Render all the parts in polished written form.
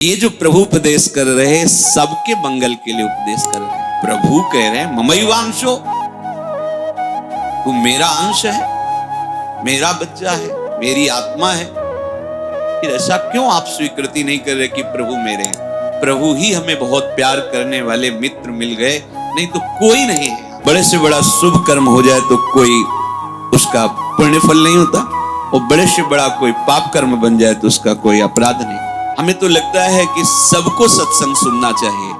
ये जो प्रभु उपदेश कर रहे हैं सबके मंगल के लिए उपदेश कर रहे हैं। प्रभु कह रहे हैं ममैवांशो, तू मेरा अंश है, मेरा बच्चा है, मेरी आत्मा है। फिर ऐसा क्यों आप स्वीकृति नहीं कर रहे कि प्रभु मेरे हैं? प्रभु ही हमें बहुत प्यार करने वाले मित्र मिल गए, नहीं तो कोई नहीं है। बड़े से बड़ा शुभ कर्म हो जाए तो कोई उसका पुण्य फल नहीं होता, और बड़े से बड़ा कोई पाप कर्म बन जाए तो उसका कोई अपराध नहीं। हमें तो लगता है कि सबको सत्संग सुनना चाहिए,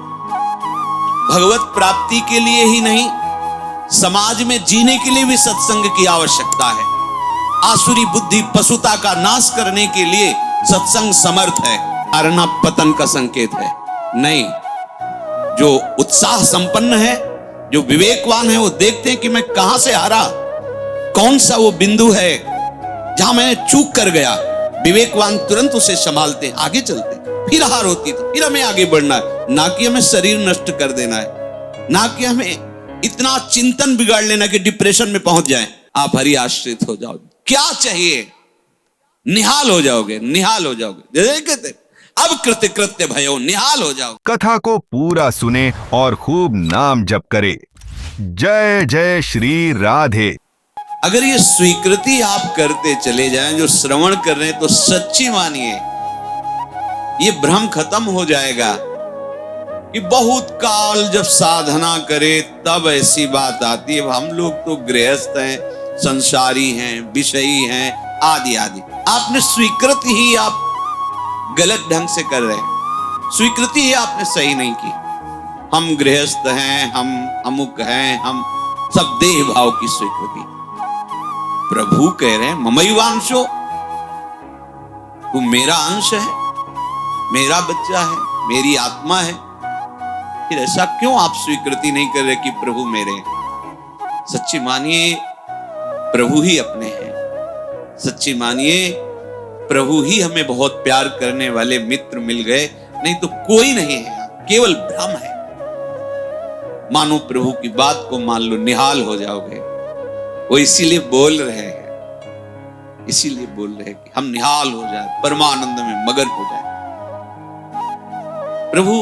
भगवत प्राप्ति के लिए ही नहीं, समाज में जीने के लिए भी सत्संग की आवश्यकता है। आसुरी बुद्धि पशुता का नाश करने के लिए सत्संग समर्थ है, हारना पतन का संकेत है नहीं। जो उत्साह संपन्न है, जो विवेकवान है, वो देखते हैं कि मैं कहां से हारा, कौन सा वो बिंदु है जहां मैं चूक कर गया। विवेकवान तुरंत उसे संभालते, आगे चलते। फिर हार होती तो फिर हमें आगे बढ़ना है, ना कि हमें शरीर नष्ट कर देना है, ना कि हमें इतना चिंतन बिगाड़ लेना कि डिप्रेशन में पहुंच जाए। आप हरि आश्रित हो जाओ, क्या चाहिए, निहाल हो जाओगे, निहाल हो जाओगे। जैसे कहते अब कृत्य कृत्य भयो, निहाल हो जाओ। कथा को पूरा सुने और खूब नाम जप करे। जय जय श्री राधे। अगर ये स्वीकृति आप करते चले जाएं, जो श्रवण कर रहे हैं, तो सच्ची मानिए ये भ्रम खत्म हो जाएगा कि बहुत काल जब साधना करे तब ऐसी बात आती है। हम लोग तो गृहस्थ हैं, संसारी हैं, विषयी हैं, आदि आदि। आपने स्वीकृति ही आप गलत ढंग से कर रहे हैं, स्वीकृति ही आपने सही नहीं की। हम गृहस्थ हैं, हम अमुक हैं, हम सब देह भाव की स्वीकृति। प्रभु कह रहे हैं ममैवांशो, तू मेरा अंश है, मेरा बच्चा है, मेरी आत्मा है। फिर ऐसा क्यों आप स्वीकृति नहीं कर रहे कि प्रभु मेरे हैं? सच्ची मानिए प्रभु ही अपने हैं, सच्ची मानिए प्रभु ही हमें बहुत प्यार करने वाले मित्र मिल गए, नहीं तो कोई नहीं है, केवल भ्रम है। मानो प्रभु की बात को मान लो, निहाल हो जाओगे। वो इसीलिए बोल रहे हैं, इसीलिए बोल रहे हैं कि हम निहाल हो जाए, परमानंद में मगन हो जाए। प्रभु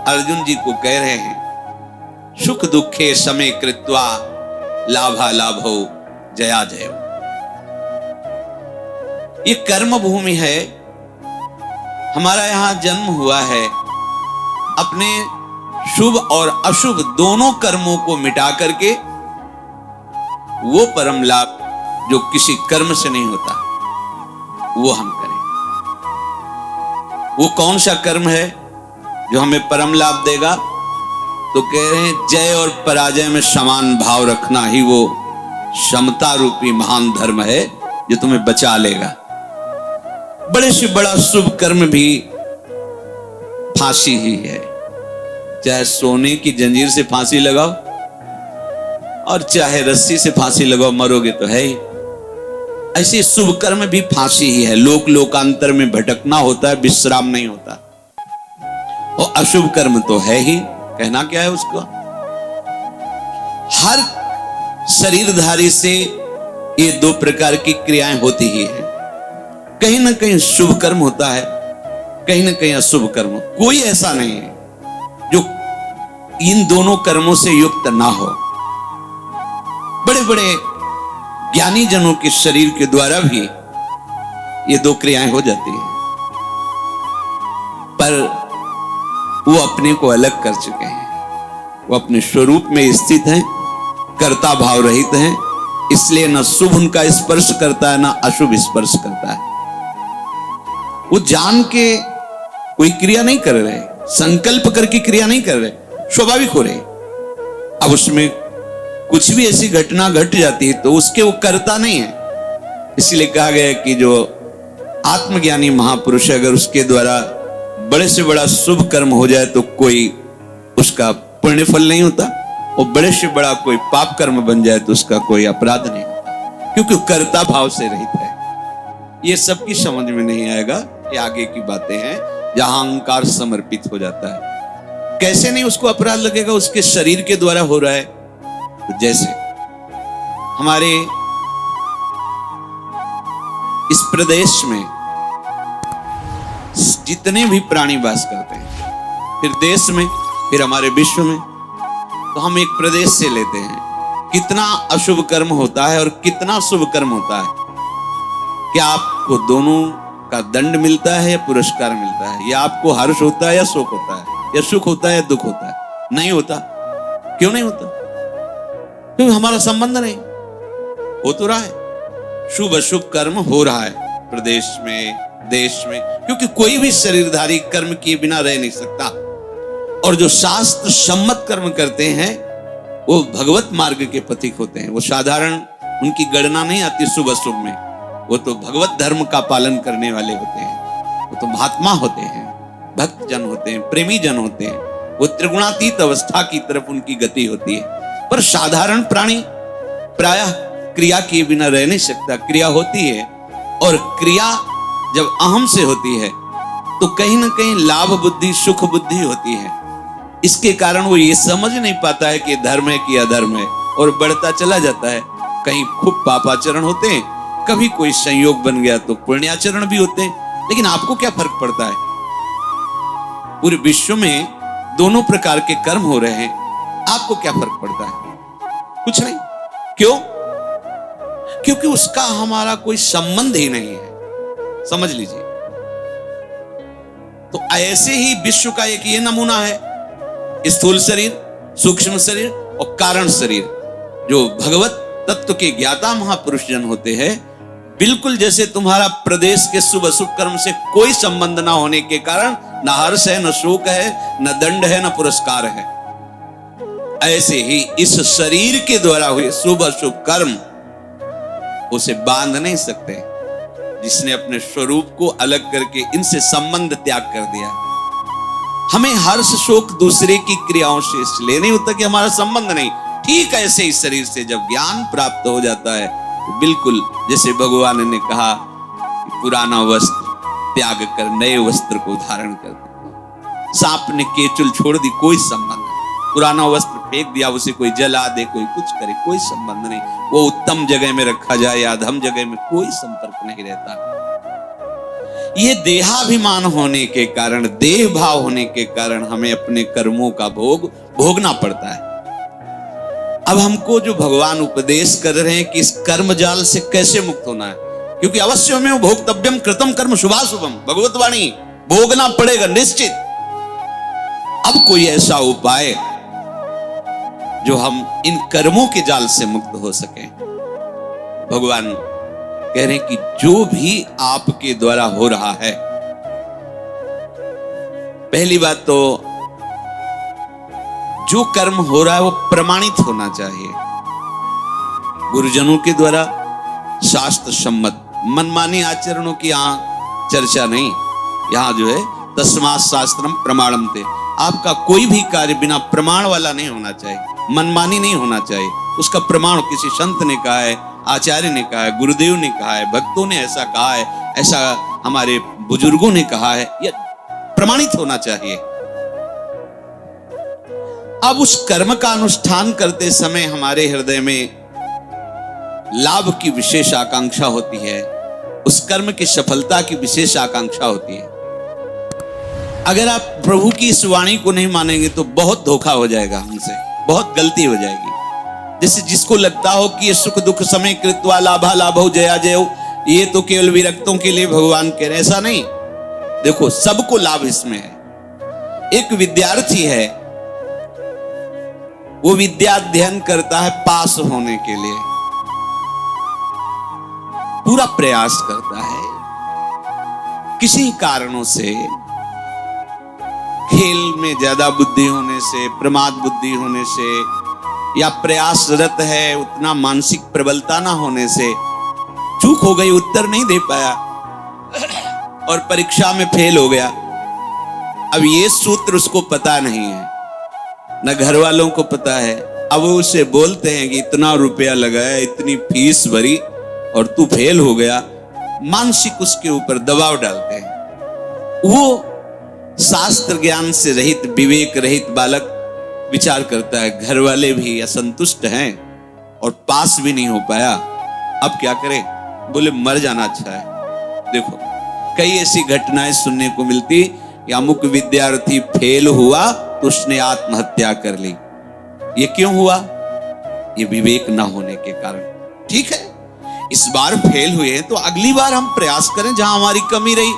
अर्जुन जी को कह रहे हैं सुख दुखे समय कृत्वा लाभा लाभो जया जयो। ये कर्म भूमि है, हमारा यहां जन्म हुआ है। अपने शुभ और अशुभ दोनों कर्मों को मिटा करके वो परम लाभ जो किसी कर्म से नहीं होता वो हम करें। वो कौन सा कर्म है जो हमें परम लाभ देगा? तो कह रहे हैं जय और पराजय में समान भाव रखना ही वो समता रूपी महान धर्म है जो तुम्हें बचा लेगा। बड़े से बड़ा शुभ कर्म भी फांसी ही है, चाहे सोने की जंजीर से फांसी लगाओ और चाहे रस्सी से फांसी लगाओ, मरोगे तो है ही। ऐसे शुभ कर्म भी फांसी ही है। लोक लोकांतर में भटकना होता है, विश्राम नहीं होता। और अशुभ कर्म तो है ही, कहना क्या है उसको। हर शरीरधारी से ये दो प्रकार की क्रियाएं होती ही है। कहीं ना कहीं शुभ कर्म होता है, कहीं ना कहीं अशुभ कर्म। कोई ऐसा नहीं है जो इन दोनों कर्मों से युक्त ना हो। बड़े बड़े ज्ञानी जनों के शरीर के द्वारा भी ये दो क्रियाएं हो जाती हैं, पर वो अपने को अलग कर चुके हैं। वो अपने स्वरूप में स्थित हैं, कर्ता भाव रहित हैं, इसलिए न शुभ उनका स्पर्श करता है, न अशुभ स्पर्श करता है। वो जान के कोई क्रिया नहीं कर रहे, संकल्प करके क्रिया नहीं कर रहे, स्वाभाविक हो रहे। अब उसमें कुछ भी ऐसी घटना घट जाती है तो उसके वो करता नहीं है। इसलिए कहा गया है कि जो आत्मज्ञानी महापुरुष है, अगर उसके द्वारा बड़े से बड़ा शुभ कर्म हो जाए तो कोई उसका पुण्य फल नहीं होता, और बड़े से बड़ा कोई पाप कर्म बन जाए तो उसका कोई अपराध नहीं होता, क्योंकि कर्ता भाव से रहित है। ये सबकी समझ में नहीं आएगा, ये आगे की बातें हैं जहां अहंकार समर्पित हो जाता है। कैसे नहीं उसको अपराध लगेगा? उसके शरीर के द्वारा हो रहा है। तो जैसे हमारे इस प्रदेश में जितने भी प्राणी वास करते हैं, फिर देश में, फिर हमारे विश्व में, तो हम एक प्रदेश से लेते हैं, कितना अशुभ कर्म होता है और कितना शुभ कर्म होता है। क्या आपको दोनों का दंड मिलता है या पुरस्कार मिलता है? या आपको हर्ष होता है या शोक होता है? या सुख होता है या दुख होता है? नहीं होता। क्यों नहीं होता? क्योंकि हमारा संबंध नहीं। हो तो रहा है, शुभ अशुभ कर्म हो रहा है प्रदेश में, देश में, क्योंकि कोई भी शरीरधारी कर्म किए बिना रह नहीं सकता। और जो शास्त्र सम्मत कर्म करते हैं वो भगवत मार्ग के पथिक होते हैं। वो साधारण, उनकी गणना नहीं आती शुभ अशुभ में। वो तो भगवत धर्म का पालन करने वाले होते हैं। वो तो महात्मा होते हैं, भक्त जन होते हैं, प्रेमी जन होते हैं। वो त्रिगुणातीत अवस्था की तरफ उनकी गति होती है। पर साधारण प्राणी प्रायः क्रिया किए बिना रह नहीं सकता। क्रिया होती है, और क्रिया जब अहम से होती है तो कहीं ना कहीं लाभ बुद्धि, सुख बुद्धि होती है। इसके कारण वो ये समझ नहीं पाता है कि धर्म है कि अधर्म है, और बढ़ता चला जाता है। कहीं खूब पापाचरण होते हैं, कभी कोई संयोग बन गया तो पुण्याचरण भी होते हैं। लेकिन आपको क्या फर्क पड़ता है? पूरे विश्व में दोनों प्रकार के कर्म हो रहे हैं, आपको क्या फर्क पड़ता है? कुछ नहीं। क्यों? क्योंकि उसका हमारा कोई संबंध ही नहीं है। समझ लीजिए। तो ऐसे ही विश्व का एक ये नमूना है, स्थूल शरीर, सूक्ष्म शरीर और कारण शरीर। जो भगवत तत्व के ज्ञाता महापुरुष जन होते हैं, बिल्कुल जैसे तुम्हारा प्रदेश के शुभ अशुभ कर्म से कोई संबंध ना होने के कारण न हर्ष है, न शोक है, न दंड है, न पुरस्कार है, ऐसे ही इस शरीर के द्वारा हुए शुभ अशुभ कर्म उसे बांध नहीं सकते। जिसने अपने स्वरूप को अलग करके इनसे संबंध त्याग कर दिया। हमें हर्ष शोक दूसरे की क्रियाओं से इसलिए नहीं होता कि हमारा संबंध नहीं। ठीक ऐसे ही शरीर से जब ज्ञान प्राप्त हो जाता है तो बिल्कुल जैसे भगवान ने कहा कि पुराना वस्त्र त्याग कर नए वस्त्र को धारण कर दे। सांप ने केचुल छोड़ दी, कोई संबंध नहीं। पुराना वस्त्र फेंक दिया, उसे कोई जला दे, कोई कुछ करे, कोई संबंध नहीं। वो उत्तम जगह में रखा जाए या अधम जगह में, कोई संपर्क नहीं रहता। ये देहाभिमान होने के कारण, देह भाव होने के कारण हमें अपने कर्मों का भोग भोगना पड़ता है। अब हमको जो भगवान उपदेश कर रहे हैं कि इस कर्म जाल से कैसे मुक्त होना है, क्योंकि अवश्य में भोक्तव्यम कृतम कर्म शुभाशुभम, भगवत वाणी, भोगना पड़ेगा निश्चित। अब कोई ऐसा उपाय जो हम इन कर्मों के जाल से मुक्त हो सके। भगवान कह रहे हैं कि जो भी आपके द्वारा हो रहा है, पहली बात तो जो कर्म हो रहा है वो प्रमाणित होना चाहिए, गुरुजनों के द्वारा शास्त्र सम्मत। मनमानी आचरणों की यहां चर्चा नहीं। यहां जो है तस्मात् शास्त्रम प्रमाणम ते, आपका कोई भी कार्य बिना प्रमाण वाला नहीं होना चाहिए, मनमानी नहीं होना चाहिए। उसका प्रमाण किसी संत ने कहा है, आचार्य ने कहा है, गुरुदेव ने कहा है, भक्तों ने ऐसा कहा है, ऐसा हमारे बुजुर्गों ने कहा है, यह प्रमाणित होना चाहिए। अब उस कर्म का अनुष्ठान करते समय हमारे हृदय में लाभ की विशेष आकांक्षा होती है, उस कर्म की सफलता की विशेष आकांक्षा होती है। अगर आप प्रभु की इस वाणी को नहीं मानेंगे तो बहुत धोखा हो जाएगा हमसे, बहुत गलती हो जाएगी। जैसे जिसको लगता हो कि ये सुख दुख समय कृत्वा लाभा लाभो जया जयो, ये तो केवल विरक्तों के लिए भगवान कह रहे, ऐसा नहीं। देखो सबको लाभ इसमें है। एक विद्यार्थी है, वो विद्या अध्ययन करता है पास होने के लिए, पूरा प्रयास करता है। किसी कारणों से, खेल में ज्यादा बुद्धि होने से, प्रमाद बुद्धि होने से, या प्रयासरत है उतना मानसिक प्रबलता ना होने से चूक हो गई, उत्तर नहीं दे पाया और परीक्षा में फेल हो गया। अब ये सूत्र उसको पता नहीं है, न घर वालों को पता है। अब वो उसे बोलते हैं कि इतना रुपया लगाया, इतनी फीस भरी और तू फेल हो गया। मानसिक उसके ऊपर दबाव डालते हैं। वो शास्त्र ज्ञान से रहित, विवेक रहित बालक विचार करता है, घर वाले भी असंतुष्ट हैं और पास भी नहीं हो पाया, अब क्या करें? बोले मर जाना अच्छा है। देखो कई ऐसी घटनाएं सुनने को मिलती कि अमुक विद्यार्थी फेल हुआ तो उसने आत्महत्या कर ली। ये क्यों हुआ? ये विवेक ना होने के कारण। ठीक है, इस बार फेल हुए हैं तो अगली बार हम प्रयास करें जहां हमारी कमी रही।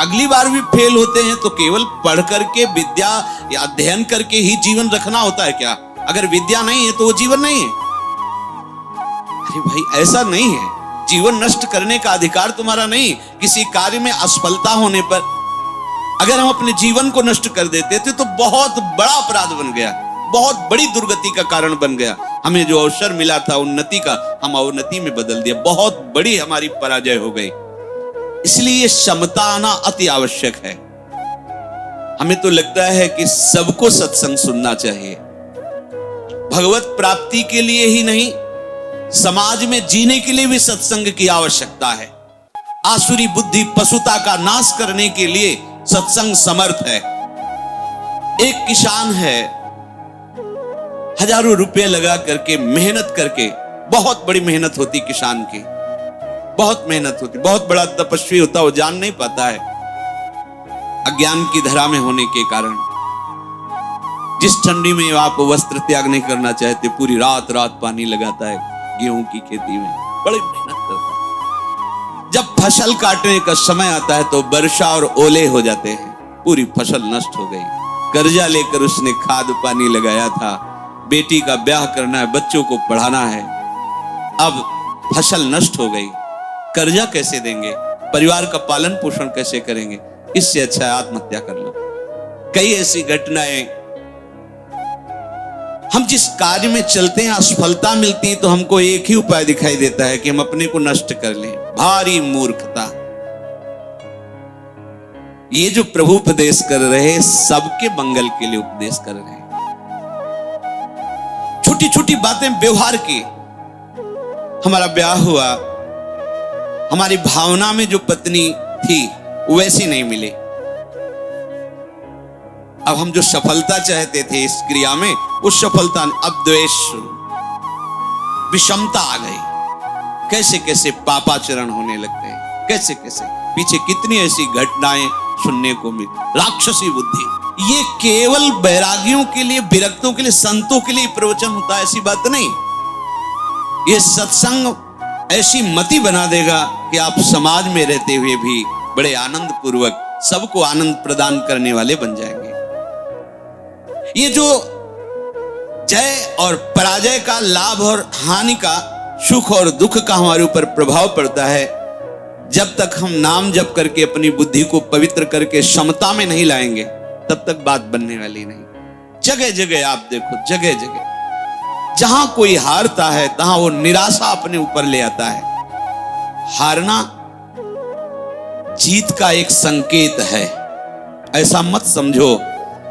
अगली बार भी फेल होते हैं तो केवल पढ़ करके, विद्या या अध्ययन करके ही जीवन रखना होता है क्या? अगर विद्या नहीं है तो वो जीवन नहीं है। अरे भाई, ऐसा नहीं है। जीवन नष्ट करने का अधिकार तुम्हारा नहीं। किसी कार्य में असफलता होने पर अगर हम अपने जीवन को नष्ट कर देते थे तो बहुत बड़ा अपराध बन गया, बहुत बड़ी दुर्गति का कारण बन गया। हमें जो अवसर मिला था उन्नति का, हम अवनति में बदल दिया। बहुत बड़ी हमारी पराजय हो गई। इसलिए क्षमता आना अति आवश्यक है। हमें तो लगता है कि सबको सत्संग सुनना चाहिए, भगवत प्राप्ति के लिए ही नहीं, समाज में जीने के लिए भी सत्संग की आवश्यकता है। आसुरी बुद्धि पशुता का नाश करने के लिए सत्संग समर्थ है। एक किसान है, हजारों रुपए लगा करके, मेहनत करके, बहुत बड़ी मेहनत होती किसान की, बहुत मेहनत होती, बहुत बड़ा तपस्वी होता, वो जान नहीं पाता है अज्ञान की धरा में होने के कारण। जिस ठंडी में आप वस्त्र त्याग नहीं करना चाहते, पूरी रात रात पानी लगाता है गेहूं की खेती में, बड़ी मेहनत करता है। जब फसल काटने का समय आता है तो वर्षा और ओले हो जाते हैं, पूरी फसल नष्ट हो गई। कर्जा लेकर उसने खाद पानी लगाया था, बेटी का ब्याह करना है, बच्चों को पढ़ाना है, अब फसल नष्ट हो गई। कर्जा कैसे देंगे? परिवार का पालन पोषण कैसे करेंगे? इससे अच्छा है आत्महत्या कर लो। कई ऐसी घटनाएं, हम जिस कार्य में चलते हैं असफलता मिलती है तो हमको एक ही उपाय दिखाई देता है कि हम अपने को नष्ट कर लें। भारी मूर्खता। ये जो प्रभु उपदेश कर रहे हैं, सबके मंगल के लिए उपदेश कर रहे हैं। छोटी छोटी बातें व्यवहार की। हमारा ब्याह हुआ, हमारी भावना में जो पत्नी थी वैसी नहीं मिली। अब हम जो सफलता चाहते थे इस क्रिया में, उस सफलता, अब द्वेष शुरू, विषमता आ गई। कैसे कैसे पापाचरण होने लगते हैं, कैसे कैसे पीछे कितनी ऐसी घटनाएं सुनने को मिली। राक्षसी बुद्धि। ये केवल बैरागियों के लिए, विरक्तों के लिए, संतों के लिए प्रवचन होता है, ऐसी बात नहीं। ये सत्संग ऐसी मति बना देगा कि आप समाज में रहते हुए भी बड़े आनंद पूर्वक सबको आनंद प्रदान करने वाले बन जाएंगे। ये जो जय और पराजय का, लाभ और हानि का, सुख और दुख का हमारे ऊपर प्रभाव पड़ता है, जब तक हम नाम जप करके अपनी बुद्धि को पवित्र करके समता में नहीं लाएंगे, तब तक बात बनने वाली नहीं। जगह जगह आप देखो, जगह जगह जहां कोई हारता है तहां वो निराशा अपने ऊपर ले आता है। हारना जीत का एक संकेत है। ऐसा मत समझो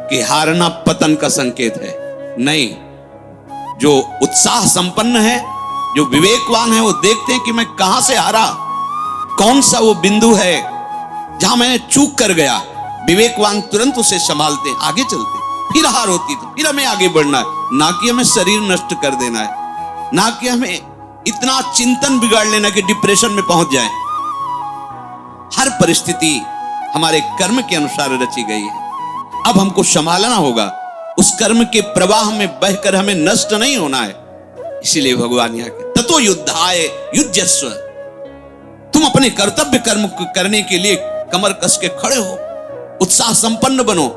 कि हारना पतन का संकेत है, नहीं। जो उत्साह संपन्न है, जो विवेकवान है, वो देखते हैं कि मैं कहां से हारा, कौन सा वो बिंदु है जहां मैंने चूक कर गया। विवेकवान तुरंत उसे संभालते, आगे चलते। फिर हार होती तो फिर हमें आगे बढ़ना है, ना कि हमें शरीर नष्ट कर देना है, ना कि हमें इतना चिंतन बिगाड़ लेना कि डिप्रेशन में पहुंच जाए। हर परिस्थिति हमारे कर्म के अनुसार रची गई है। अब हमको संभालना होगा, उस कर्म के प्रवाह में बहकर हमें नष्ट नहीं होना है। इसीलिए भगवान यहाँ के ततो युद्धाय युज्यस्व। तुम अपने कर्तव्य कर्म करने के लिए कमर कस के खड़े हो, उत्साह संपन्न बनो,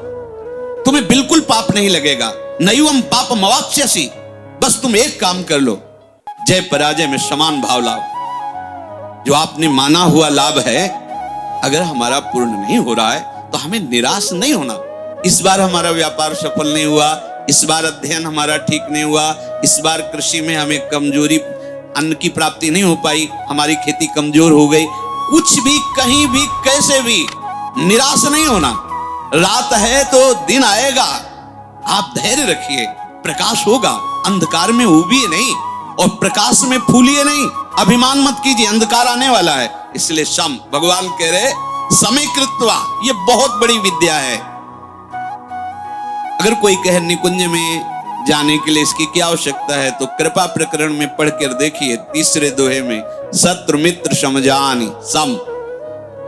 तुम्हें बिल्कुल पाप नहीं लगेगा। नैवम पाप मवाप्स्यसि। बस तुम एक काम कर लो, जय पराजय में समान भाव लाओ। जो आपने माना हुआ लाभ है, अगर हमारा पूर्ण नहीं हो रहा है तो हमें निराश नहीं होना। इस बार हमारा व्यापार सफल नहीं हुआ, इस बार अध्ययन हमारा ठीक नहीं हुआ, इस बार कृषि में हमें कमजोरी, अन्न की प्राप्ति नहीं हो पाई, हमारी खेती कमजोर हो गई, कुछ भी, कहीं भी, कैसे भी निराश नहीं होना। रात है तो दिन आएगा, आप धैर्य रखिए, प्रकाश होगा। अंधकार में उबिए नहीं और प्रकाश में फूलिए नहीं। अभिमान मत कीजिए, अंधकार आने वाला है। इसलिए सम, भगवान कह रहे समय कृत्वा, ये बहुत बड़ी विद्या है। अगर कोई कहे निकुंज में जाने के लिए इसकी क्या आवश्यकता है, तो कृपा प्रकरण में पढ़कर देखिए, तीसरे दोहे में, शत्रु मित्र समझानी सम।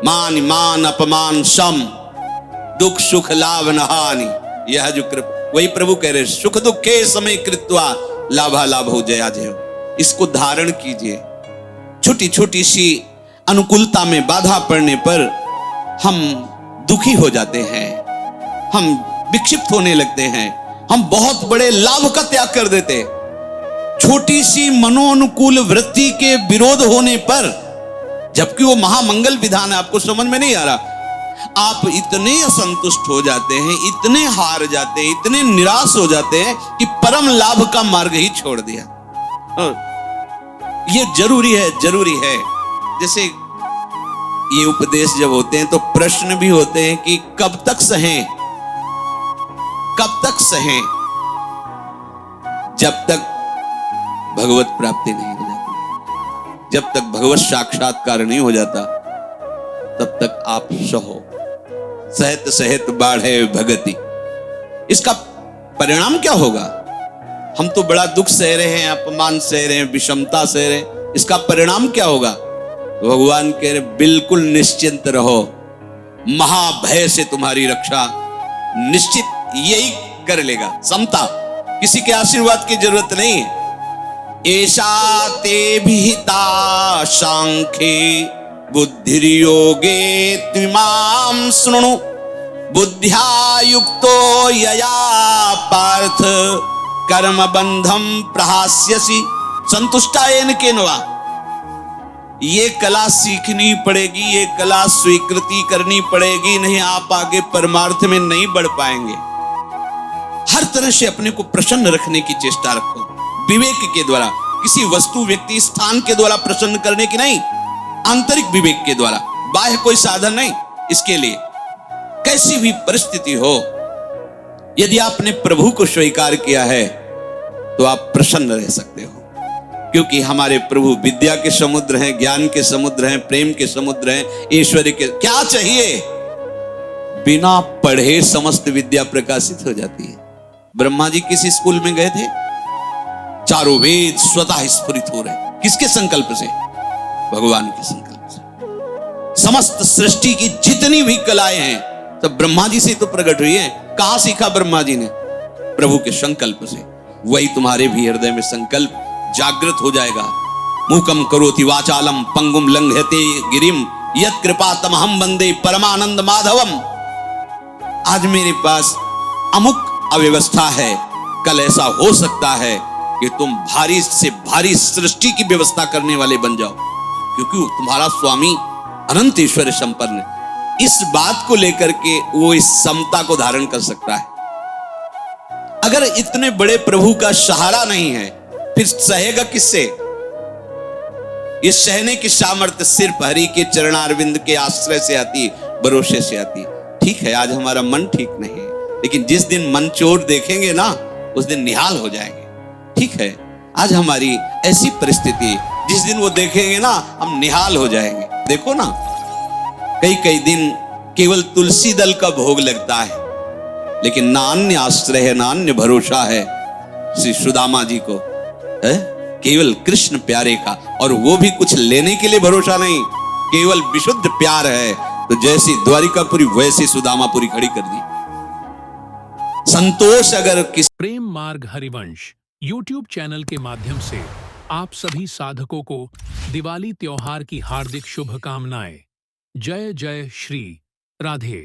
मान मान अपमान सम, दुख सुख लाभ न हानि, यह जो कृपा, वही प्रभु कह रहे सुख दुखे समय कृत्वा लाभा लाभ हो जया जय। इसको धारण कीजिए। छोटी छोटी सी अनुकूलता में बाधा पड़ने पर हम दुखी हो जाते हैं, हम विक्षिप्त होने लगते हैं, हम बहुत बड़े लाभ का त्याग कर देते। छोटी सी मनोनुकूल वृत्ति के विरोध होने पर, जबकि वो महामंगल विधान है, आपको समझ में नहीं आ रहा, आप इतने असंतुष्ट हो जाते हैं, इतने हार जाते हैं, इतने निराश हो जाते हैं कि परम लाभ का मार्ग ही छोड़ दिया। ये जरूरी है, जरूरी है। जैसे ये उपदेश जब होते हैं तो प्रश्न भी होते हैं कि कब तक सहें, कब तक सहें? जब तक भगवत प्राप्ति नहीं हो जाती, जब तक भगवत साक्षात्कार नहीं हो जाता, तब तक आप सहो। सहत सहत बाढ़े भगति, इसका परिणाम क्या होगा? हम तो बड़ा दुख सह रहे हैं, अपमान सह रहे हैं, विषमता सह रहे हैं, इसका परिणाम क्या होगा? भगवान कह रहे बिल्कुल निश्चिंत रहो, महाभय से तुम्हारी रक्षा निश्चित यही कर लेगा। समता, किसी के आशीर्वाद की जरूरत नहीं है। ऐसा ते विहिता सांख्ये बुद्धिर्योगे त्विमां शृणु, बुद्ध्या युक्तो यया पार्थ कर्म बंधम प्रहास्यसि संतुष्टायेन केनवा। ये कला सीखनी पड़ेगी, ये कला स्वीकृति करनी पड़ेगी, नहीं आप आगे परमार्थ में नहीं बढ़ पाएंगे। हर तरह से अपने को प्रसन्न रखने की चेष्टा रखो, विवेक के द्वारा, किसी वस्तु व्यक्ति स्थान के द्वारा प्रसन्न करने की नहीं, आंतरिक विवेक के द्वारा, बाह्य कोई साधन नहीं। इसके लिए कैसी भी परिस्थिति हो, यदि आपने प्रभु को स्वीकार किया है तो आप प्रसन्न रह सकते हो, क्योंकि हमारे प्रभु विद्या के समुद्र हैं, ज्ञान के समुद्र हैं, प्रेम के समुद्र हैं, ऐश्वर्य के। क्या चाहिए? बिना पढ़े समस्त विद्या प्रकाशित हो जाती है। ब्रह्मा जी किस स्कूल में गए थे? चारों वेद स्वतः स्फुरित हो रहे, किसके संकल्प से? भगवान के संकल्प से। समस्त सृष्टि की जितनी भी कलाएं हैं सब ब्रह्मा जी से तो प्रकट हुई है। कहां सीखा ब्रह्मा जी ने? प्रभु के संकल्प से। वही तुम्हारे भी हृदय में संकल्प जागृत हो जाएगा। मूकम करोति वाचालम पंगुम लंघयते गिरिम यत् कृपा तमहम वंदे परमानंद माधवम। आज मेरे पास अमुक अव्यवस्था है, कल ऐसा हो सकता है कि तुम भारी से भारी सृष्टि की व्यवस्था करने वाले बन जाओ, क्योंकि तुम्हारा स्वामी अनंत ईश्वर संपन्न है। इस बात को लेकर के वो इस समता को धारण कर सकता है। अगर इतने बड़े प्रभु का सहारा नहीं है, फिर सहेगा किससे? ये सहने की सामर्थ्य सिर्फ हरि के चरणारविंद के आश्रय से आती, भरोसे से आती। ठीक है, आज हमारा मन ठीक नहीं है, लेकिन जिस दिन मन चोर देखेंगे ना, उस दिन निहाल हो जाएंगे। ठीक है, आज हमारी ऐसी परिस्थिति, जिस दिन वो देखेंगे ना, हम निहाल हो जाएंगे। देखो ना, कई कई दिन केवल तुलसी दल का भोग लगता है, लेकिन ना अन्य आश्रय है, ना अन्य भरोसा है श्री सुदामा जी को, है केवल कृष्ण प्यारे का, और वो भी कुछ लेने के लिए भरोसा नहीं, केवल विशुद्ध प्यार है। तो जैसी द्वारिकापुरी वैसी सुदामापुरी खड़ी कर दी। संतोष अगर किस प्रेम मार्ग हरिवंश YouTube चैनल के माध्यम से आप सभी साधकों को दिवाली त्योहार की हार्दिक शुभकामनाएं। जय जय श्री राधे।